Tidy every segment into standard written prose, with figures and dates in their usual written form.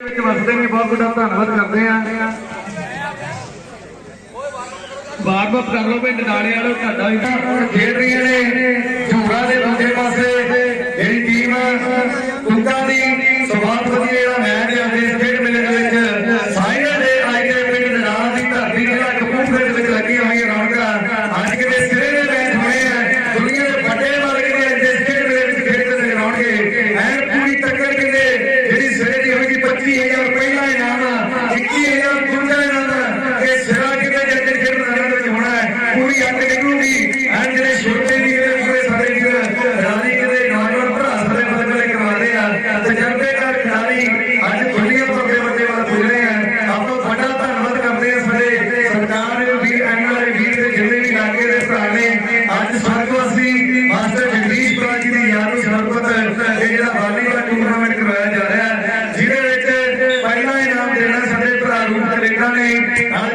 वसते ने बहुत बड़ा धन्यवाद करते हैं। वार्म अप कर लो भाई नडाले वालों खेल रही ने झूरा के दूजे पासे मेरी टीम कुंका दी स्वाद वधिया मैच है इस खेल मेले साइड से आई गए पिंड नडाल की धरती जिला कपूरथले के लगी हुई रौनक अज के सिरे के मैच होने हैं दुनिया के बड़े वर्ग के इस खेल मेले खेलते रौनक एन पूरी टक्कर के जी सिरे की होगी 25,000 पहला इनाम 21,000 दूसरा इनाम ये सिरा कितने जगह खेल होना है पूरी अट निकलूगी एंड जो छोटे भी सारे खिलाड़ी के नौजवान भरा सारे बल्ले बल्ले करवा रहे हैं तजर्बेकार खिलाड़ी अज दुनिया तो बड़े बड़े वाल पुज रहे हैं आप बड़ा धन्यवाद करते हैं सारे सरकार भी एनआरआई वीर के जितने भी इलाके के भरा ने अज स्वर्गवासी मास्टर जगदीश भरा जी की याद में समर्पित ये वालीबॉल टूर्नामेंट करवाया जा रहा है जिहदे पहला इनाम देना साडे भरा रूप कनेडा ने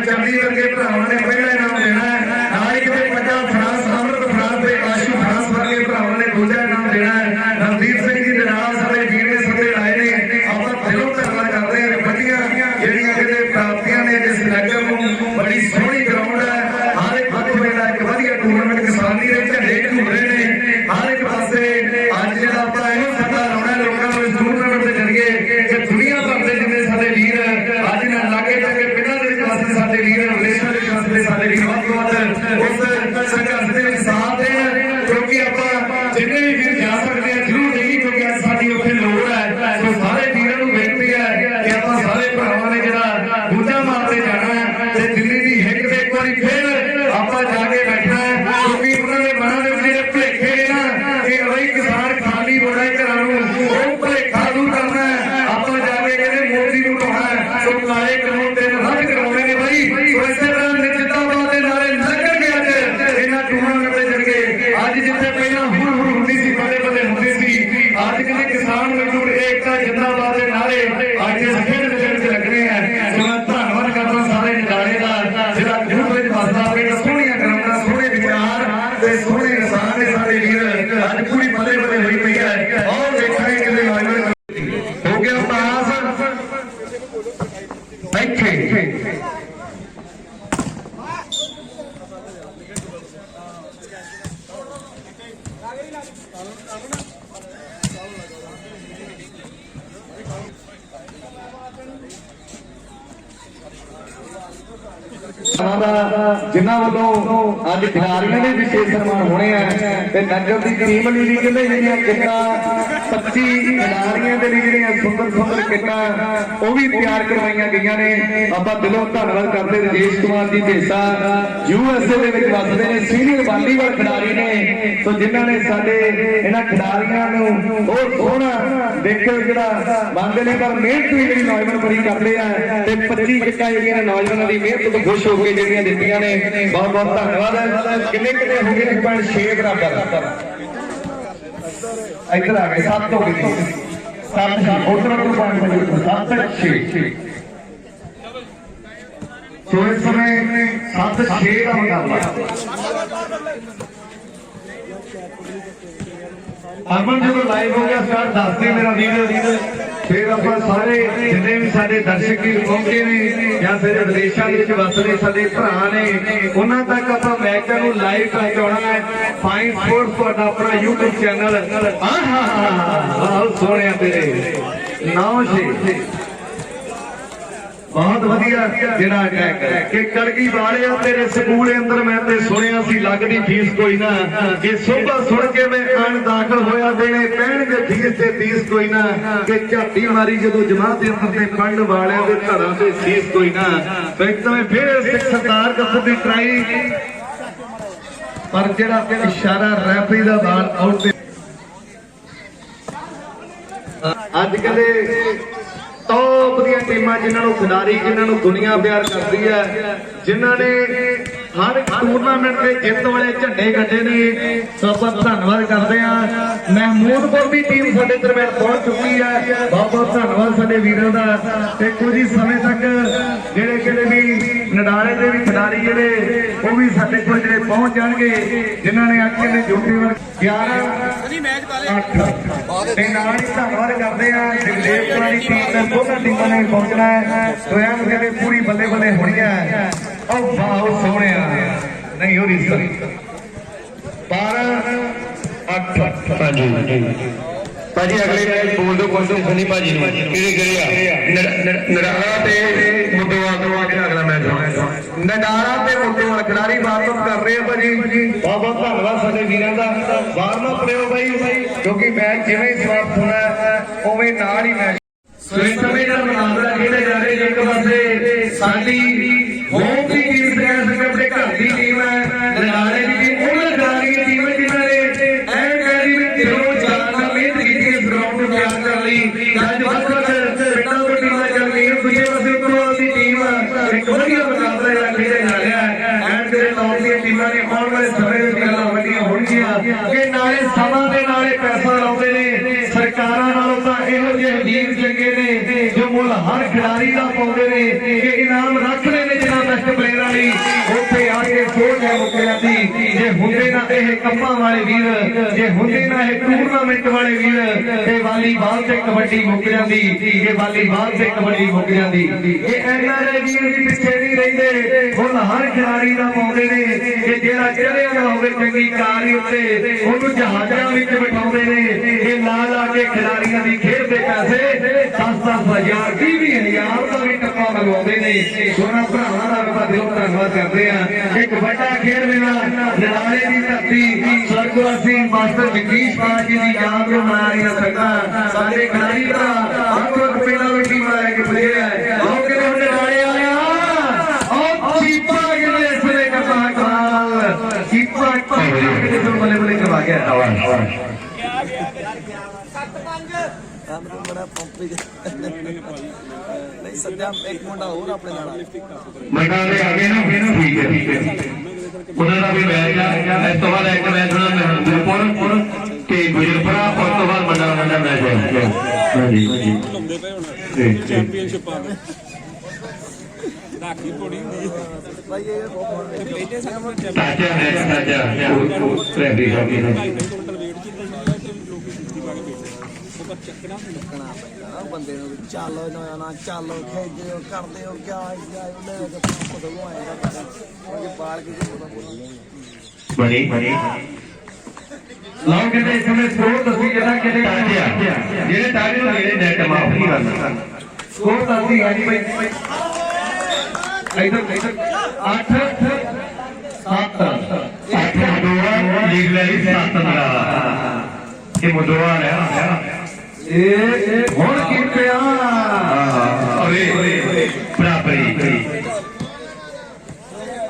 चंडीगढ़ के भरावां ने पहला इनाम देना है नाल ही पंजाब फ्रांस अमृत फ्रांस के आशू फ्रांस वर्गे भरावां ने दूसरा इनाम देना है नवदीप सिंह जी नडाल साडे वीर ने सदे आए ने आपां दिलों धन्यवाद करते हैं वड्डियां ਜਿਹੜੀਆਂ किते प्राप्तियां ने जिस नगर नूं बड़ी सोहनी ग्राउंड है हर एक पक्ष मेला एक वधिया टूर्नामेंट किसानी दे झंडे झूम रहे ने हर एक पासे अज जिहड़ा आपां इहनूं सੱਦਾ लाउणा लोकां नूं इस टूर्नामेंट दे जरिए कि दुनिया भर दे जिन्ने साडे वीर अज नाल लागे जाके पिंडां दे विच वसदे साडे वीर विदेशां दे विच वसदे साडे वीर वध तो वध उस संघर्ष दे विच साथ देण क्योंकि आपां जिन्ने भी वीर जा सकदे हैं जरूर जाइए क्योंकि अज साडी उत्थे लोड़ है सो सारे वीरां नूं बेनती है कि आपां सारे भरावां ने जिहड़ा बूझा मारते जाना है ते दिल्ली दी हिक ते एक बारी फिर आपां जाके बैठना है क्योंकि उन्हां दे मनां दे विच जिहड़े भुलेखे ने ना कि अबई किसान खाली बोड़ा घरां नूं ओह भुलेखा दूर करना है आपां जाके कहंदे मोदी नूं ढाउणा है सो काले कानून ते रद्द करवाउने ने बई सो इसे तरह जिंदाबाद दे नारे लगण के अज इन्हां टूर्नामेंट दे जरिए अज जिथे पहलां हुर हुर हुंदी सी बल्ले बल्ले हुंदी सी अज कहंदे किसान मजदूर एकता जिंदाबाद दे नारे अज इस खेल दे विच लगने हैं सो मैं धन्नवाद करदा सारे निकाले दा जिहड़ा ग्रुप विच वसदा पिंड सोहणियां ग्राउंडां सोहणे विचार ते सोहणे इंसान ने साडे वीर अज पूरी बल्ले बल्ले होई पई है और देखांगे किते नौजवान हो गया पास बैठे जिन्हों वालों अज खिलाड़ियों ने विशेष सम्मान होने हैं नगर की टीम लिए भी कहते किटा 25 खिलाड़ियों के लिए सुंदर सुंदर किटा वो भी तैयार करवाई गई ने आप दिलों धन्यवाद करते राजेश कुमार जी ढेसा USA के वसते हैं सीनियर वालीबॉल खिलाड़ी ने तो जिन्होंने साडे इन्हां खिलाड़ियों और सोहना देखो जो मंगते हैं पर मेहनत भी जी नौजवान बड़ी करते हैं 25 किटा जी नौजवानों की मेहनत तो खुश होकर ਜਿਹੜੀਆਂ ਦਿੱਤੀਆਂ ਨੇ बहुत बहुत धन्यवाद किन्ने किन्ने हो गए 6 बराबर इधर आ गए 7 हो गए 7 उधर 7 6 तो इस समय 7-6 का मुकाबला अमन जो लाइव हो गया स्टार्ट दसते मेरा वीडियो फिर आप सारे जिन्हें भी साडे दर्शक पहुंचे ने या फिर विदेशों के वसदे साडे भरा ने उन्हां तक आप मैचों को लाइव पहुंचाना है फाइन स्पोर्ट्स तुहाडा अपना YouTube चैनल बहुत सोहणे तेरे 9-6 बहुत वधिया जिहड़ा अटैक है कि कड़गी वाले तेरे स्कूल अंदर मैं ते सुनिया सी लगदी फीस कोई ना कि सुबह सुन के मैं अण दाखिल होया देने पैणगे फीस ते फीस कोई ना कि झाटी मारी जदों जमात अंदर ते पढ़न वाले दे घरां ते फीस कोई ना तो एक तो फिर सिख सरदार कपूर दी ट्राई पर जिहड़ा इशारा रैफरी दा बाल आउट अज कदे टॉप दी टीमां जिन्हां नूं खिडारी जिन्हां नूं दुनिया प्यार करदी है जिन्हां ने हर एक टूरनामेंट के जित वाले झंडे कटे ने। सो आप धन्यवाद करते हैं। महमूदपुर की टीम साडे दरम्यान पहुंच चुकी है। बहुत बहुत धन्यवाद साडे वीरों का। ते कुछ ही समय तक जेडे किते भी नडाले के भी खिडारी जेडे वो भी साडे कोल जेडे पहुंच जाएंगे जिन्होंने आके ने ड्यूटी वर्क 11-8 ते नाल ही धन्यवाद करते हैं जगदेव पुरानी टीम ने दोनों टीमों ने पहुंचना है। स्वयं जेडे पूरी बल्ले बल्ले होनी है। और वाह सोने नहीं हो रही 12-8 ਭਾਜੀ ਅਗਲੇ ਮੈਚ ਬੋਲ ਦੋ ਕੁਝ ਸੁਣੀ ਭਾਜੀ ਨੂੰ ਕਿਹੜੇ ਕਿਹੜੇ ਨਰਾਲਾ ਤੇ ਮੁੱਦਵਾਲ ਤੋਂ ਆ ਕੇ ਅਗਲਾ ਮੈਚ नडारा ते मुद्देवाल खिडारी वार्म कर रहे हैं भाजी। बहुत बहुत धन्यवाद साडे वीरां दा। वार्म अप करियो भाई क्योंकि मैच जिवें ही समाप्त होना है उवें नाल ही मैच इस समय का मुकाबला खेले जा रहे हैं। एक पासे साडी होम की टीम से अपने घर की टीम है नडारे की टीम उन्होंने खिडारी की टीम है जिन्होंने कैरी में दिलों जान का मेहनत की इस ग्राउंड को तैयार कर ली। अज वक्त पिंडा को टीमां चल रही है दूसरे पासे उत्तरवाल की टीम एक वधिया मुकाबला खेले जा रहा है। एंड तेरे टॉप दी टीमां ने आने वाले समय में गल्लां वड्डियां होणगीਆਂ कि नाले समा दे नाले पैसा लाउंदे ने। सरकारां नालों तां इहो ਜਿਹੇ लीग चंगे ने जो मुल हर खिडारी दा पाउंदे ने कि इनाम रख रहे ने जिन्हां बेस्ट प्लेयरां लई उत्थे आके सोच है मुक जांदी। जे हुंदे ना इह कंमां वाले वीर जे हुंदे ना इह टूरनामेंट वाले वीर ते वालीबाल ते कबड्डी मुक जांदी। ये वालीबाल ते कबड्डी मुक जांदी। ये एनआरआई वीर भी पिछे नहीं रहिंदे हुण हर खिडारी दा पाउंदे ने कि जेड़ा चढ़िया ना होवे चंगी कार उत्ते ਉਹਨੂੰ ਜਹਾਜ਼ਾਂ ਵਿੱਚ ਬਿਠਾਉਂਦੇ ਨੇ। ਇਹ ਲਾ ਲਾ ਕੇ ਖਿਡਾਰੀਆਂ ਦੀ ਖੇਡ ਦੇ ਪੈਸੇ 10,000 20,000 ਦਾ ਵੀ ਟੱਪਾ ਲਗਵਾਉਂਦੇ ਨੇ। ਉਹਨਾਂ ਭਰਾਵਾਂ ਦਾ ਆਪਾਂ ਦਿਲੋਂ ਧੰਨਵਾਦ ਕਰਦੇ ਆ। ਇੱਕ ਵੱਡਾ ਖੇਡ ਮੇਲਾ ਨਡਾਲੇ ਦੀ ਧਰਤੀ ਸਰਗਵਾਸੀ ਮਾਸਟਰ ਜਗਦੀਸ਼ ਪਾਲ ਜੀ ਦੀ ਯਾਦ ਨੂੰ ਮਨਾ ਨਹੀਂ ਸਕਦਾ। ਸਾਡੇ ਖਿਡਾਰੀ ਭਰਾ ਹਰ ਪਿੰਡਾਂ ਵਿੱਚ ਟੀਮਾਂ ਲੈ ਕੇ ਪੁੱਜੇ ਆ। ਆਓ ਕਿਤੇ ਹੁਣ ਨਡਾਲੇ ਆਇਆ ਔਰ ਚੀਪਾ ਕਿਤੇ ਇਸ ਵੇਲੇ ਕਰਦਾ ਕਮਾਲ। ਚੀਪਾ ਕਿਤੇ ਤੋਂ ਬੱਲੇ ਬੱਲੇ ਕਰਵਾ ਗਿਆ। बड़ा पंप नहीं सद्या एक मुंडा और अपने नाल ਮੰਡਾ ਦੇ ਆ ਗਏ ਨਾ ਠੀਕ ਹੈ ਉਹਨਾਂ ਦਾ ਵੀ ਮੈਚ ਆ। ਇਸ ਤੋਂ ਬਾਅਦ ਇੱਕ ਮੈਚ ਹੋਣਾ ਮਹਿਮੂਦਪੁਰ ਤੇ ਗੁਜਰਪੁਰਾ ਉਸ ਤੋਂ ਬਾਅਦ ਮੰਡਾ ਦਾ ਮੈਚ ਹੈ। ਹਾਂਜੀ ਲਾਉਂਦੇ ਪਏ ਹੁਣ ਚੈਂਪੀਅਨਸ਼ਿਪ ਆ ਦਾਖੀ ਪੋੜੀ भाई ये पहले ਸਾਜਾ ਹੈ ਸਾਜਾ ਉਹ ਟ੍ਰੈਫਿਕ ਆ ਗਈ ਚੱਕਣਾ ਪੈਂਦਾ ਬੰਦੇ ਨੂੰ ਚੱਲ ਨਾ ਚੱਲ ਖੇਡਦੇ ਹੋ ਕਰਦੇ ਹੋ ਕਿਆ ਉਹਨੇ ਪਤਾ ਉਹ ਆਏਗਾ ਕਿ ਬਾਲ ਕੇ ਬੜੀ ਲਾਓ ਕਹਿੰਦੇ ਇਸ ਸਮੇਂ ਸਕੋਰ ਦੱਸੀ ਜਿਹੜਾ ਕਿਤੇ ਜਿਹੜੇ ਟਾਗੇ ਨੂੰ ਨੇੜੇ ਨੈਟ ਮਾਫ ਨਹੀਂ ਕਰਨਾ। ਸਕੋਰ ਦੱਸੀ ਹੈ ਜੀ ਭਾਈ ਇਧਰ 8-7 ਲੀਗ ਲੈ ਲਈ 7 ਦਾ ਇਹ ਮੁਦਵਾ ਹੈ ਇਹ ਹੁਣ ਕੀ ਪਿਆ ਅਰੇ ਬਰਾਬਰੀ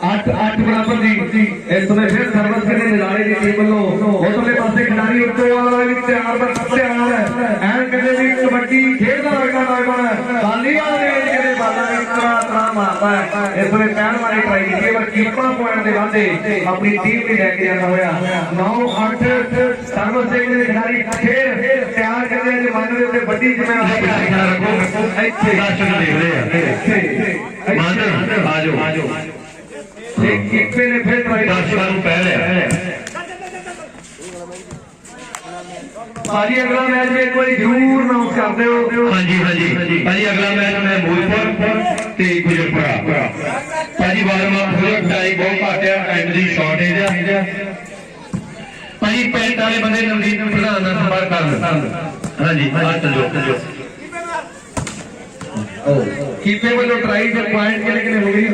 8 ਬਰਾਬਰ ਦੀ। ਇਸ ਸਮੇਂ ਫਿਰ ਸਰਵਿਸ ਦੇ ਨਜ਼ਾਰੇ ਦੀ ਟੀਮ ਵੱਲੋਂ ਉਸਲੇ ਪਾਸੇ ਖਿਡਾਰੀ ਉੱਤੋਵਾਲ ਵਾਲਾ ਵੀ ਤਿਆਰ ਐਨ ਕਹਿੰਦੇ ਵੀ ਕਬੱਡੀ ਖੇਡਦਾ ਹੋਏਗਾ ਨੌਜਵਾਨ ਵਾਲੀਬਾਲ ਦੇ ਵਿੱਚ ਜਿਹੜੇ ਬਾਲਾਂ ਦੀ ਤਰਾ ਮਾਰਦਾ ਹੈ। ਇਸ ਵੇਲੇ ਪੈਣ ਵਾਲੀ ਟਰਾਈ ਕੀਤੀ ਪਰ ਕੀਪਰ ਪੁਆਇੰਟ ਦੇ ਵਾਧੇ ਆਪਣੀ ਟੀਮ ਲਈ ਲੈ ਕੇ ਜਾਂਦਾ ਹੋਇਆ 9-8 ਸਰਵਿਸ ਦੇ ਖਿਡਾਰੀ ਖੇਡ ਤਿਆਰ ਕਰਦੇ ਨੇ। ਮਨ ਦੇ ਉੱਤੇ ਵੱਡੀ ਜ਼ਿੰਮੇਵਾਰੀ ਰੱਖੋ। ਇੱਥੇ ਦਰਸ਼ਕ ਦੇਖ ਰਹੇ ਆ ਮਨ ਆਜੋ ਕੀਪੇ ਨੇ ਫਿਰ ਟਰਾਈ ਦਰਸ਼ਕਾਂ ਨੂੰ ਪਹਿਲੇ ਭਾਜੀ ਅਗਲਾ ਮੈਚ ਵੀ ਇੱਕ ਵਾਰੀ ਜ਼ਰੂਰ ਅਨਾਉਂਸ ਕਰ ਦਿਓ। ਹਾਂਜੀ ਭਾਜੀ ਅਗਲਾ ਮੈਚ ਮਹਿਮੂਦਪੁਰ ਤੇ ਗੁਜਰਪੁਰਾ। ਭਾਜੀ ਵਾਰਮ ਅਪ ਹੋ ਟਾਈ ਬਹੁਤ ਘਟਿਆ ਐਂਡ ਦੀ ਸ਼ਾਰਟੇਜ ਆ ਭਾਜੀ ਪੈਂਟ ਵਾਲੇ ਬੰਦੇ ਨਵਦੀਪ ਨੂੰ ਪ੍ਰਧਾਨ ਨਾਲ ਸੰਪਰਕ ਕਰਨ। ਹਾਂਜੀ ਆ ਚੱਲੋ ਕੀਪੇ ਵੱਲੋਂ ਟਰਾਈ ਤੇ ਪੁਆਇੰਟ ਕਿੰਨੇ ਹੋ ਗਈ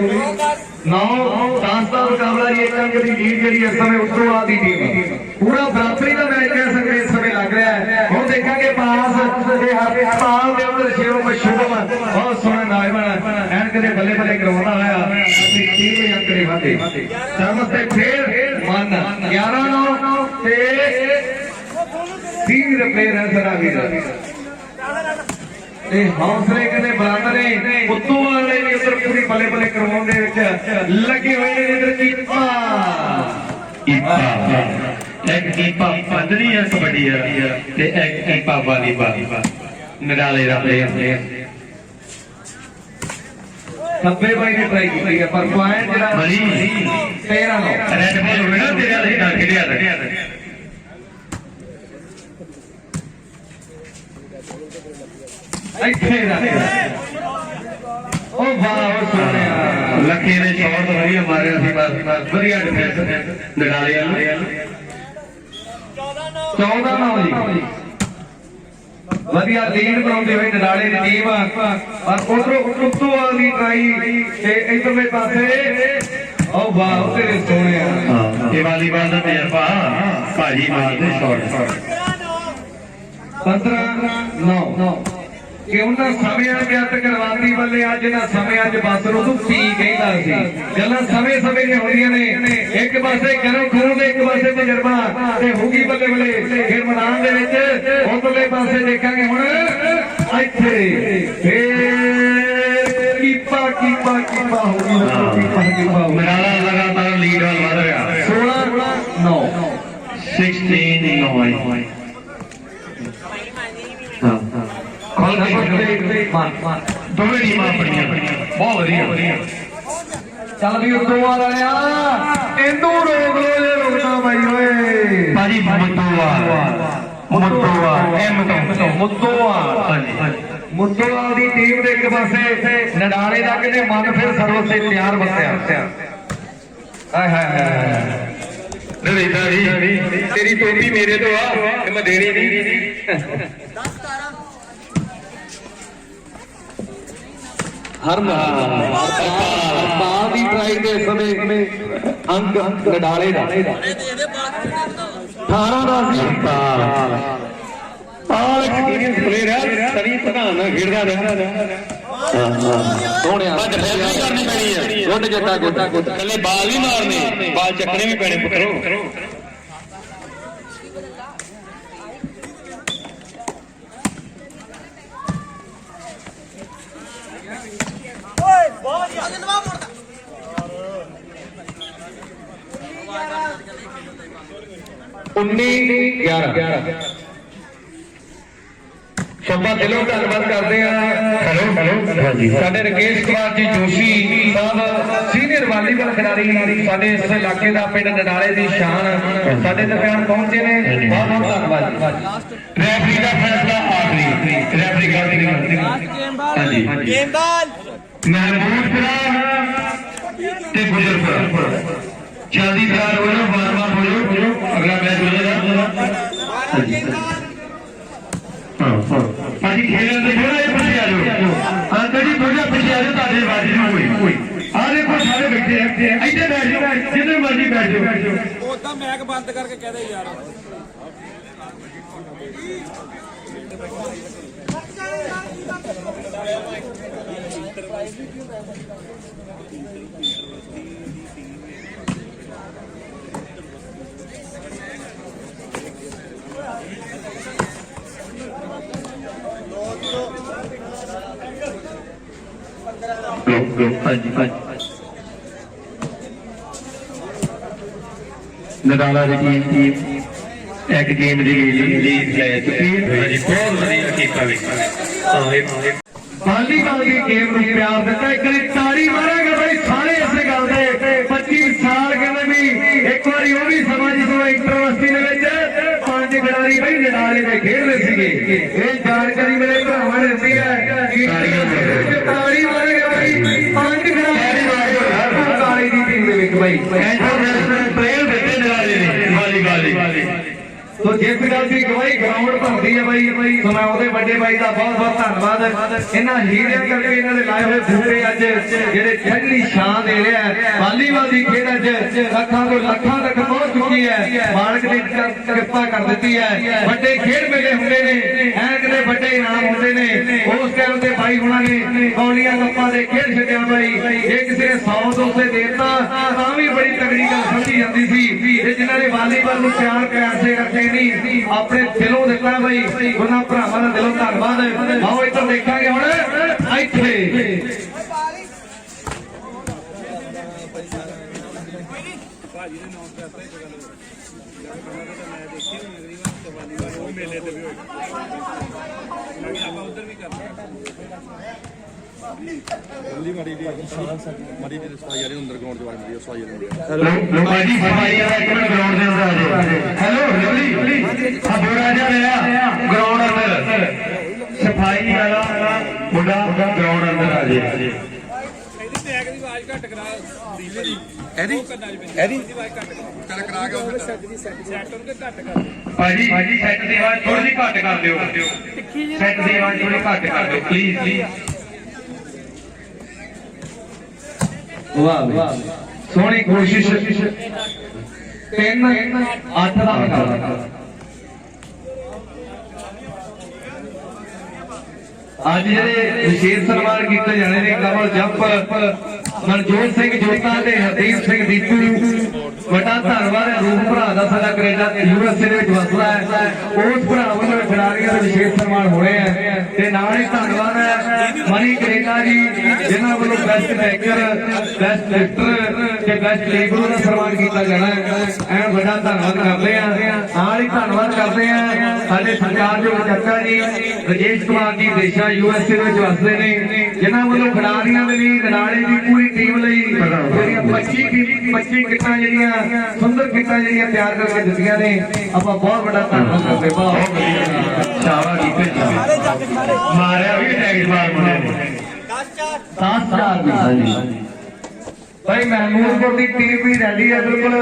9-10 ਦਾ ਮੁਕਾਬਲਾ ਜੀ। ਇੱਕ ਅੰਕ ਦੀ ਲੀਡ ਜਿਹੜੀ ਇਸ ਸਮੇਂ ਉੱਤੋਵਾਲ ਦੀ ਟੀਮ ਪੂਰਾ ਬਰਾਬਰੀ ਦਾ ਮੈਚ ਕਹਿ ਸਕਦੇ ਇਸ ਸਮੇਂ ਲੱਗ ਰਿਹਾ ਹੈ। ਹੁਣ ਦੇਖਾਂਗੇ ਪਾਸ ਤੇ ਹਰਪਾਲ ਦੇ ਅੰਦਰ ਸ਼ਿਵਮ ਸ਼ੁਭਮ ਬਹੁਤ ਸੋਹਣਾ ਨੌਜਵਾਨ ਐਨ ਕਦੇ ਬੱਲੇ ਬੱਲੇ ਕਰਵਾਉਂਦਾ ਹੋਇਆ ਆਪਣੀ ਟੀਮ ਦੇ ਅੰਕ ਦੇ ਵਾਧੇ ਸਰਵਿਸ ਤੇ ਫੇਰ ਮਨ 11-9 ਤੇ ਸੀਨੀਅਰ ਪਲੇਅਰ ਹੈ ਸਾਡਾ ਵੀਰ ਤੇ ਹੌਸਲੇ ਕਹਿੰਦੇ ਬਰਾਬਰ ਨੇ ਉੱਤੋਵਾਲ ਨੇ ਵੀ ਉਧਰ ਪੂਰੀ ਬੱਲੇ ਬੱਲੇ ਕਰਵਾਉਣ ਦੇ ਵਿੱਚ ਲੱਗੇ ਹੋਏ ਨੇ ਇਧਰ ਕੀਪਾ ਇੱਕ ਕੀਪਾ ਪੰਦਰੀ ਆ ਕਬੱਡੀ ਆ ਤੇ ਇੱਕ ਕੀਪਾ ਵਾਲੀਬਾਲ ਨਡਾਲੇ ਦਾ ਪਲੇਅਰ ਖੱਬੇ ਬਾਈ ਨੇ ਟਰਾਈ ਕੀਤੀ ਹੈ ਪਰ ਪੁਆਇੰਟ ਜਿਹੜਾ ਬੜੀ 13 ਨੂੰ ਰੈਡ ਬਾਲ ਹੋਵੇ ਨਾ ਤੇਰੇ ਵਾਲੇ ਨਾਲ ਖੇਡਿਆ ਇੱਥੇ ਰੱਖ ਉਹ ਵਾਹ ਸੋਹਣਿਆ ਲੱਖੇ ਨੇ ਸ਼ਾਟ ਵਧੀਆ ਮਾਰਿਆ ਸੀ ਬਸ ਵਧੀਆ ਡਿਫੈਂਸ ਨਡਾਲੇ ਵਾਲੇ 14 9 ਜੀ ਵਧੀਆ ਲੀਡ ਬਣਾਉਂਦੇ ਹੋਏ ਨਡਾਲੇ ਦੀ ਟੀਮ ਪਰ ਉਧਰੋਂ ਉੱਤੋਂ ਵਾਲੀ ਟਰਾਈ ਤੇ ਇਧਰਲੇ ਪਾਸੇ ਉਹ ਵਾਹ ਤੇਰੇ ਸੋਹਣਿਆ ਇਹ ਵਾਲੀਬਾਲ ਦਾ ਤਜਰਬਾ ਭਾਜੀ ਮਾਰਦੇ ਸ਼ਾਟ 15 9 ਕਿ ਉਹਨਾਂ ਸਮਿਆਂ ਵਿਅਤ ਕਰਵਾਉਂਦੀ ਵੱਲੇ ਅੱਜ ਇਹਨਾਂ ਸਮਿਆਂ 'ਚ ਬਸ ਨੂੰ ਤੂੰ ਪੀ ਕਹਿੰਦਾ ਸੀ ਗੱਲਾਂ ਸਮੇਂ ਦੀਆਂ ਹੁੰਦੀਆਂ ਨੇ ਇੱਕ ਪਾਸੇ ਗਰਮ ਖੂਨ ਤੇ ਇੱਕ ਪਾਸੇ ਤਜਰਬਾ ਤੇ ਹੋਗੀ ਬੱਲੇ ਬੱਲੇ ਫਿਰ ਮੈਦਾਨ ਦੇ ਵਿੱਚ ਉਧਰਲੇ ਪਾਸੇ ਦੇਖਾਂਗੇ ਹੁਣ ਇੱਥੇ ਫੇਰ ਕੀਪਾ ਹੋਗੀ ਕੀਪਾ ਮਰਾਲਾ ਲਗਾਤਾਰ ਲੀਡ ਵੱਲ ਵਧ ਰਿਹਾ 16 9 16 9 ਦੋਵੇਂ ਟੀਮਾਂ ਆਪਣੀਆਂ ਬਹੁਤ ਵਧੀਆ ਚੱਲ ਵੀ ਉਦੋਂ ਵਾਲਿਆ ਇਹਨੂੰ ਰੋਕ ਲੋ ਜੇ ਰੁਕਦਾ ਬਾਈ ਓਏ ਭਾਜੀ ਮੁੱਦੋਵਾਲ ਮੁੱਦੋਵਾਲ ਦੀ ਟੀਮ ਦੇ ਇੱਕ ਪਾਸੇ ਨਡਾਲੇ ਦਾ ਕਿਤੇ ਮਨ ਫਿਰ ਸਰਵ ਸੇ ਤਿਆਰ ਬਸਿਆ ਹਾਏ ਹਾਏ ਨਰੇਂਦਾ ਜੀ ਤੇਰੀ ਟੋਪੀ ਮੇਰੇ ਤੋਂ ਆ ਤੇ ਮੈਂ ਦੇਣੀ ਨਹੀਂ ਹਰ ਬਾਲ ਦੀ ਟਰਾਈ ਦੇ ਸਮੇਂ ਅੰਕ ਨਡਾਲੇ ਦਾ 18 ਦਾ ਸੀ ਪਾਲ ਐਕਸਪੀਰੀਅੰਸ ਪਲੇਅਰ ਹੈ ਸਰੀ ਪ੍ਰਧਾਨ ਨਾਲ ਖੇਡਦਾ ਰਿਹਾ ਸੋਹਣਿਆ ਡਿਫੈਂਸ ਕਰਨੀ ਪੈਣੀ ਹੈ ਗੁੱਡ ਜੱਟਾ ਗੁੱਡ ਕੱਲੇ ਬਾਲ ਨਹੀਂ ਮਾਰਨੇ ਬਾਲ ਚੱਕਣੇ ਵੀ ਪੈਣੇ ਪੁੱਤਰੋ ਸ਼ੋਭਾ ਦਿਲੋਂ ਧੰਨਵਾਦ ਕਰਦੇ ਆ ਹਾਂਜੀ ਸਾਡੇ ਰਕੇਸ਼ ਕੁਮਾਰ ਜੀ ਜੋਸ਼ੀ ਸਾਹਿਬ ਸੀਨੀਅਰ ਵਾਲੀਬਾਲ ਖਿਡਾਰੀ ਸਾਡੇ ਇਸ ਇਲਾਕੇ ਦਾ ਪਿੰਡ ਨਡਾਲੇ ਦੀ ਸ਼ਾਨ ਸਾਡੇ ਦਰਮਿਆਨ ਪਹੁੰਚੇ ਨੇ ਬਹੁਤ ਬਹੁਤ ਧੰਨਵਾਦ ਰੈਫਰੀ ਦਾ ਫੈਸਲਾ ਆਖਰੀ ਰੈਫਰੀ ਗਲਤੀ ਨਹੀਂ ਹਾਂਜੀ ਗੇਂਦਾਲ ਮਹਿਮੂਦਪੁਰਾ ਤੇ ਗੁਜਰਪੁਰਾ ਜਲਦੀ ਤਿਆਰ ਹੋ ਜਾਓ ਵਾਰ-ਵਾਰ ਹੋ ਜਾਓ ਅਗਲਾ ਮੈਚ ਹੋ ਜਾਏਗਾ ਭਾਜੀ ਖੇਡਣ ਦੇ ਥੋੜਾ ਜਿਹਾ ਪਿੱਛੇ ਆ ਜਾਓ ਅੰਦਰ ਜੀ ਥੋੜਾ ਪਿੱਛੇ ਆ ਜਾਓ ਤੁਹਾਡੇ ਬਾਜੀ ਨੂੰ ਕੋਈ ਆ ਦੇਖੋ ਸਾਰੇ ਬੈਠੇ ਇੱਥੇ ਬੈਠ ਜਾਓ ਜਿੱਥੇ ਮਰਜ਼ੀ ਬੈਠ ਜਾਓ ਉਦਾਂ ਮੈਕ ਬੰਦ ਕਰਕੇ ਕਹਦੇ ਯਾਰ ਨਡਾਲਾ ਦੀ ਟੀਮ ਇੱਕ ਗੇਮ ਦੀ ਲੀਡ ਲੈ ਚੁੱਕੀ ਹੈ ਬਹੁਤ ਵਧੀਆ ਕੀਤਾ ਵੀ ਵਾਲੀਬਾਲ ਦੀ ਗੇਮ ਨੂੰ ਪਿਆਰ ਦਿੱਤਾ ਇੱਕ ਵਾਰੀ ਤਾੜੀ ਮਾਰਾਂਗੇ ਬਈ ਸਾਰੇ ਇਸੇ ਗੱਲ ਦੇ 25 ਸਾਲ ਕਹਿੰਦੇ ਵੀ ਇੱਕ ਵਾਰੀ ਉਹ ਵੀ ਸਮਾਂ ਜਦੋਂ ਇੰਟਰਵਿਊ ਦੇ ਵਿੱਚ 5 ਖਿਡਾਰੀ ਬਈ ਨਡਾਲੇ ਦੇ ਖੇਡਦੇ ਸੀਗੇ ਇਹ ਜਾਣਕਾਰੀ ਮੇਰੇ ਭਰਾਵਾਂ ਨੇ ਦਿੱਤੀ ਹੈ ਤਾੜੀ ਮਾਰਾਂਗੇ ਬਈ 5 ਖਿਡਾਰੀ ਤਾੜੀ ਦੀ ਟੀਮ ਦੇ ਵਿੱਚ ਬਈ ਇੰਟਰਨੈਸ਼ਨਲ ਪਲੇਅਰ ਦਿੱਤੇ ਨਡਾਲੇ ਨੇ ਵਾਲੀਬਾਲ तो जिस गल की गवाही ग्राउंड भरती है भाई तो मैं ਉਹਦੇ ਵੱਡੇ ਭਾਈ ਦਾ ਬਹੁਤ ਬਹੁਤ ਧੰਨਵਾਦ ਇਹਨਾਂ ਹੀਰਿਆਂ ਕਰਕੇ ਇਹਨਾਂ ਦੇ ਲਾਏ ਹੋਏ ਬੂਟੇ ਅੱਜ ਜਿਹੜੇ ਜਿਹੜੀ ਸ਼ਾਨ ਦੇ ਰਿਹਾ ਵਾਲੀਬਾਲ ਦੀ ਖੇਡ ਅੱਜ ਲੱਖਾਂ ਤੋਂ ਲੱਖਾਂ ਤੱਕ ਪਹੁੰਚ ਚੁੱਕੀ ਹੈ ਮਾਲਕ ਨੇ ਕਿਰਪਾ ਕਰ ਦਿੱਤੀ ਹੈ ਵੱਡੇ ਖੇਡ ਮੇਲੇ ਹੁੰਦੇ ਨੇ ਐ ਕਿਤੇ ਵੱਡੇ ਇਨਾਮ ਹੁੰਦੇ ਨੇ ਉਸ ਟਾਈਮ ਤੇ ਭਾਈ ਹੁਣਾਂ ਨੇ ਕੌਲੀਆਂ ਕੱਪਾਂ ਦੇ ਖੇਡ ਛੱਡਿਆ ਭਾਈ ਜੇ ਕਿਸੇ ਨੇ 100 200 ਦੇਤਾ ਤਾਂ ਵੀ ਬੜੀ ਤਗੜੀ ਗੱਲ ਸਮਝੀ ਜਾਂਦੀ ਸੀ ਇਹ ਜਿਨ੍ਹਾਂ ਨੇ ਵਾਲੀਬਾਲ ਨੂੰ ਪਿਆਰ ਪਿਆਸੇ ਕਰਦੇ ਨਹੀਂ ਆਪਣੇ ਦਿਲੋਂ ਦਿੱਤਾ ਬਈ ਉਹਨਾਂ ਭਰਾਵਾਂ ਦਾ ਦਿਲੋਂ ਧੰਨਵਾਦ ਆਓ ਇੱਧਰ ਦੇਖਾਂਗੇ ਹੁਣ ਇੱਥੇ ਭਾਜੀ ਸਫਾਈ ਵਾਲਾ ਇੱਕ ਮਿੰਟ ਗਰਾਊਂਡ ਦੇ ਅੰਦਰ ਆ ਜਾਓ। ਹੈਲੋ ਲਵਲੀ ਆ ਬੋਰਾ ਜਾ ਰਿਹਾ ਗਰਾਊਂਡ ਅੰਦਰ ਸਫਾਈ ਵਾਲਾ ਮੁੰਡਾ ਗਰਾਊਂਡ ਅੰਦਰ ਆ ਜਾਏ। ਭਾਜੀ ਸੈੱਟ ਦੀ ਆਵਾਜ਼ ਥੋੜੀ ਜਿਹੀ ਘੱਟ ਕਰ ਦਿਓ। ਸੈੱਟ ਦੀ ਆਵਾਜ਼ ਥੋੜੀ ਘੱਟ ਕਰ ਦਿਓ ਪਲੀਜ਼। ਵਾਹ ਸੋਹਣੀ ਕੋਸ਼ਿਸ਼ 3-8 ਦਾ ਮੁਕਾਬਲਾ। ਅੱਜ ਜਿਹੜੇ ਵਿਸ਼ੇਸ਼ ਸਨਮਾਨ ਕੀਤੇ ਜਾਣੇ ਨੇ ਕਮਲ ਜੰਪ ਮਨਜੋਤ ਸਿੰਘ ਜੋਤਾ ਤੇ ਹਰਦੀਪ ਸਿੰਘ ਦੀਪੂ ਵੱਡਾ ਧੰਨਵਾਦ ਹੈ। ਰੂਪ ਭਰਾ ਦਾ ਸਾਡਾ ਕੈਨੇਡਾ ਤੇ USA ਦੇ ਵਿੱਚ ਵਸਦਾ ਹੈ, ਉਸ ਭਰਾ ਵੱਲੋਂ ਖਿਡਾਰੀਆਂ ਦੇ ਵਿਸ਼ੇਸ਼ ਸਨਮਾਨ ਹੋਣੇ ਆ। ਤੇ ਨਾਲ ਹੀ ਧੰਨਵਾਦ ਹੈ ਮਨੀ ਕੈਨੇਡਾ ਜੀ ਜਿਨ੍ਹਾਂ ਵੱਲੋਂ ਬੈਸਟ ਬੈਕਰ ਬੈਸਟ ਲਿਫਟਰ ਤੇ ਬੈਸਟ ਲੇਬਰ ਦਾ ਸਨਮਾਨ ਕੀਤਾ ਜਾਣਾ ਹੈ। ਐਂ ਵੱਡਾ ਧੰਨਵਾਦ ਕਰਦੇ ਆ। ਨਾਲ ਹੀ ਧੰਨਵਾਦ ਕਰਦੇ ਆ ਸਾਡੇ ਸਤਿਕਾਰਯੋਗ ਚਾਚਾ ਜੀ ਰਜੇਸ਼ ਕੁਮਾਰ ਜੀ ਦੇਸ਼ਾ USA ਦੇ ਵਿੱਚ ਵਸਦੇ ਨੇ, ਜਿਨ੍ਹਾਂ ਵੱਲੋਂ ਖਿਡਾਰੀਆਂ ਦੇ ਲਈ ਰਣਾਲੇ ਦੀ ਪੂਰੀ ਟੀਮ ਲਈ ਜਿਹੜੀਆਂ 25 ਕਿੱਟਾਂ ਜਿਹੜੀਆਂ ਸੁੰਦਰ ਕਿੱਟਾਂ ਜਿਹੜੀਆਂ ਤਿਆਰ ਕਰਕੇ ਦਿੱਤੀਆਂ ਨੇ। ਆਪਾਂ ਬਹੁਤ ਵੱਡਾ ਧੰਨਵਾਦ ਕਰਦੇ। ਬਹੁਤ ਵਧੀਆ ਸ਼ਾਬਾਸ਼ ਜੀ ਮਾਰਿਆ ਵੀ ਟੈਗ ਮਾਰ ਮੁੰਡੇ ਨੇ 10,000 ਦੀ। ਹਾਂਜੀ ਭਾਈ ਮਹਿਮੂਦਪੁਰ ਦੀ ਟੀਮ ਵੀ ਰੈਡੀ ਹੈ ਬਿਲਕੁਲ।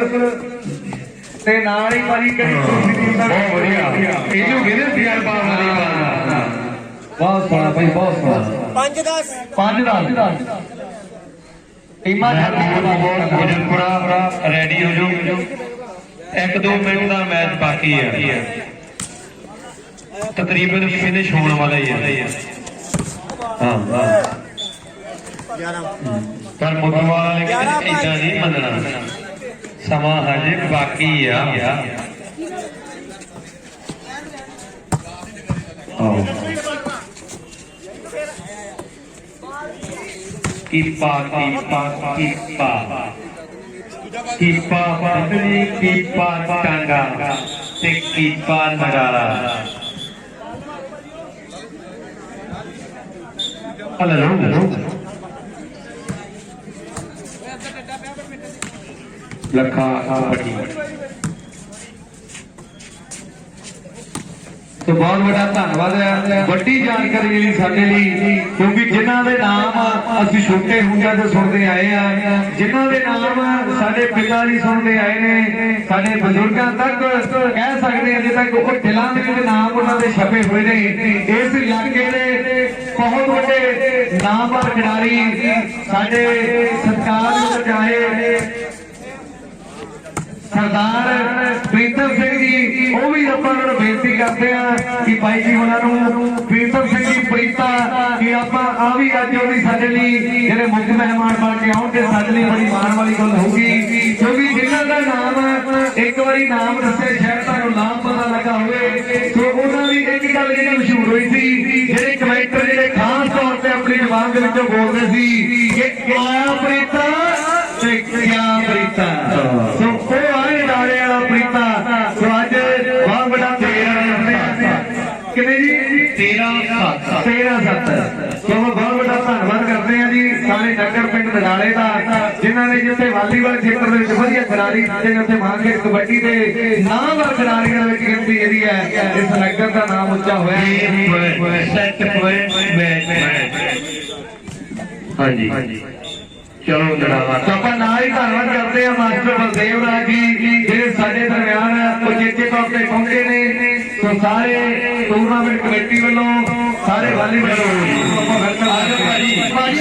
ਤੇ ਨਾਲ ਹੀ ਭਾਜੀ ਬਹੁਤ ਵਧੀਆ ਇਹ ਜੋ ਗਿਰੇ ਤਿਆਰ ਪਾਉਣ ਵਾਲੀ ਬਹੁਤ ਸੋਹਣਾ ਭਾਈ ਬਹੁਤ ਸੋਹਣਾ। 5-10 ਟੀਮਾਂ ਗੁਜਰਪੁਰਾ ਰੈਡੀ ਹੋ ਜਾਓ। 1-2 ਮਿੰਟ ਦਾ ਮੈਚ ਬਾਕੀ ਹੈ, ਤਕਰੀਬਨ ਫਿਨਿਸ਼ ਹੋਣ ਵਾਲਾ ਹੀ ਹੈ। ਹਾਂ ਪਰ ਮੁੱਦਵਾਲ ਵਾਲੇ ਕਹਿੰਦੇ ਇਦਾਂ ਨਹੀਂ ਮੰਨਣਾ, ਸਮਾਂ ਹਜੇ ਬਾਕੀ ਆ। ਕੀਪਾ ਬਦਲੀ ਕੀਪਾ ਟਾਂਗਾ ਤੇ ਕੀਪਾ ਨਗਾਰਾ। ਹਲੋ ਲੱਖਾ ਕਬੱਡੀ तो बहुत बड़ा धन्यवाद है। ਵੱਡੀ ਜਾਣਕਾਰੀ ਜਿਹੜੀ ਸਾਡੇ ਲਈ, ਕਿਉਂਕਿ ਜਿਨ੍ਹਾਂ ਦੇ ਨਾਮ ਅਸੀਂ ਛੋਟੇ ਹੁੰਦਿਆਂ ਤੋਂ ਸੁਣਦੇ ਆਏ ਆ, ਜਿਨ੍ਹਾਂ ਦੇ ਨਾਮ ਸਾਡੇ ਪਿਤਾ ਜੀ ਸੁਣਦੇ ਆਏ ਨੇ, ਸਾਡੇ ਬਜ਼ੁਰਗਾਂ ਤੱਕ ਕਹਿ ਸਕਦੇ ਆ, ਅਜੇ ਤੱਕ ਉਹ ਦਿਲਾਂ ਦੇ ਵਿੱਚ ਨਾਮ ਉਹਨਾਂ ਦੇ ਛਪੇ ਹੋਏ ਨੇ। ਇਸ ਇਲਾਕੇ ਦੇ ਬਹੁਤ ਵੱਡੇ ਨਾਮਵਰ ਖਿਡਾਰੀ ਸਾਡੇ ਸਤਿਕਾਰਯੋਗ ਆਏ सरदार प्रीतम सिंह जी, वो भी आप बेनती करते हैं कि भाई जी उन्होंने प्रीतम सिंह जी प्रीता कि आप आ भी अज भी साडे लई जिहड़े मुख्य मेहमान बन के आउणगे साडे लई बड़ी माण वाली गल होगी, क्योंकि जिन्हां दा नाम एक बारी नाम दस्से शायद तुहानूं नाम पता लगा होवे। सो उन्हां दी एक गल जिहड़ी मशहूर होई सी, जिहड़े कमेंटर जिहड़े खास तौर ते अपनी जबान दे विचों बोलदे सी कि क्या प्रीता ते क्या प्रीता। सो आए डाले वाला प्रीता। सो अज बहुत बड़ा कितने जी 13-7 तो बहुत बड़ा धन्यवाद करते हैं जी सारे नगर पिंड नडाले का, जिन्होंने जिथे वालीबाल क्षेत्र में वधिया खिडारी जिते मांगे कबड्डी के नामवर खिडारियों की गिनती जी है, इस नगर का नाम उच्चा हुआ। हाँ जी चलो ਆਪਾਂ ਨਾਲ ਹੀ ਧੰਨਵਾਦ ਕਰਦੇ ਹਾਂ ਮਾਸਟਰ ਬਲਦੇਵ ਰਾਜ ਜੀ ਜਿਹੜੇ ਸਾਡੇ ਦਰਮਿਆਨ ਉਚੇਚੇ ਤੌਰ ਤੇ ਪਹੁੰਚੇ ਨੇ। ਸੋ ਸਾਰੇ ਟੂਰਨਾਮੈਂਟ ਕਮੇਟੀ ਵੱਲੋਂ ਸਾਰੇ ਵਾਲੀਬਾਲ ਭਾਜੀ